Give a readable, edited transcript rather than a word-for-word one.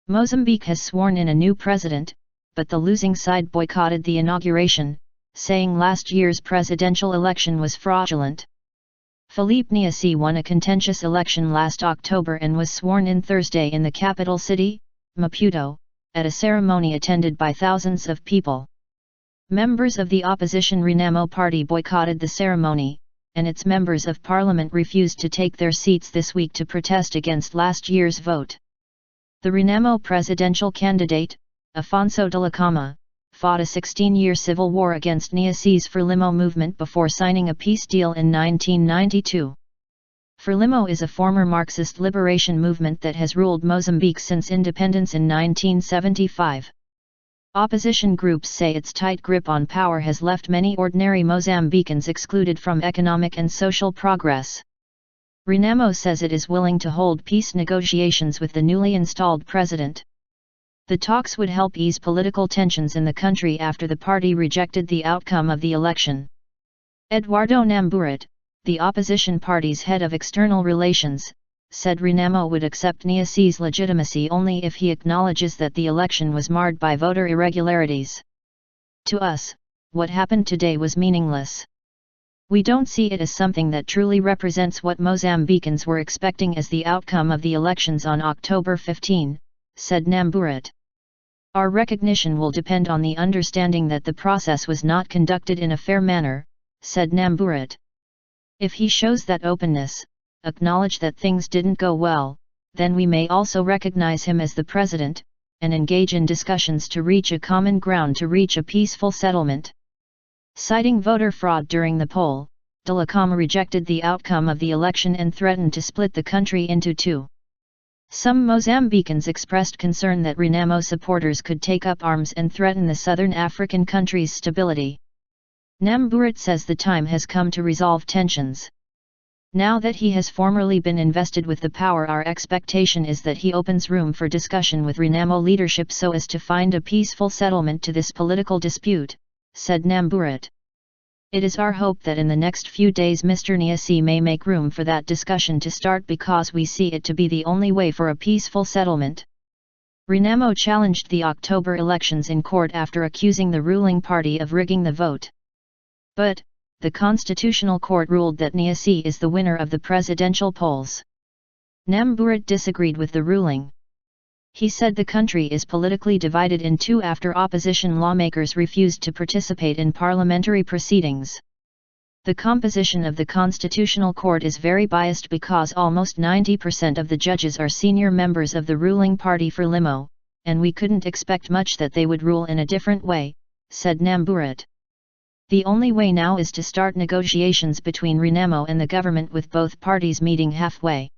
Mozambique has sworn in a new president, but the losing side boycotted the inauguration, saying last year's presidential election was fraudulent. Filipe Nyusi won a contentious election last October and was sworn in Thursday in the capital city, Maputo, at a ceremony attended by thousands of people. Members of the opposition Renamo party boycotted the ceremony, and its members of parliament refused to take their seats this week to protest against last year's vote. The Renamo presidential candidate, Afonso Dhlakama, fought a 16-year civil war against Nyusi's Frelimo movement before signing a peace deal in 1992. Frelimo is a former Marxist liberation movement that has ruled Mozambique since independence in 1975. Opposition groups say its tight grip on power has left many ordinary Mozambicans excluded from economic and social progress. Renamo says it is willing to hold peace negotiations with the newly installed president. The talks would help ease political tensions in the country after the party rejected the outcome of the election. Eduardo Namburat, the opposition party's head of external relations, said Renamo would accept Nyusi's legitimacy only if he acknowledges that the election was marred by voter irregularities. To us, what happened today was meaningless. We don't see it as something that truly represents what Mozambicans were expecting as the outcome of the elections on October 15, said Namburat. Our recognition will depend on the understanding that the process was not conducted in a fair manner, said Namburat. If he shows that openness, acknowledge that things didn't go well, then we may also recognize him as the president, and engage in discussions to reach a common ground to reach a peaceful settlement. Citing voter fraud during the poll, Dhlakama rejected the outcome of the election and threatened to split the country into two. Some Mozambicans expressed concern that Renamo supporters could take up arms and threaten the southern African country's stability. Namburat says the time has come to resolve tensions. Now that he has formally been invested with the power, our expectation is that he opens room for discussion with Renamo leadership so as to find a peaceful settlement to this political dispute, said Namburat. It is our hope that in the next few days Mr. Nyusi may make room for that discussion to start because we see it to be the only way for a peaceful settlement. Renamo challenged the October elections in court after accusing the ruling party of rigging the vote. But, the Constitutional Court ruled that Nyusi is the winner of the presidential polls. Namburat disagreed with the ruling. He said the country is politically divided in two after opposition lawmakers refused to participate in parliamentary proceedings. The composition of the Constitutional Court is very biased because almost 90% of the judges are senior members of the ruling party Frelimo, and we couldn't expect much that they would rule in a different way, said Namburat. The only way now is to start negotiations between Renamo and the government with both parties meeting halfway.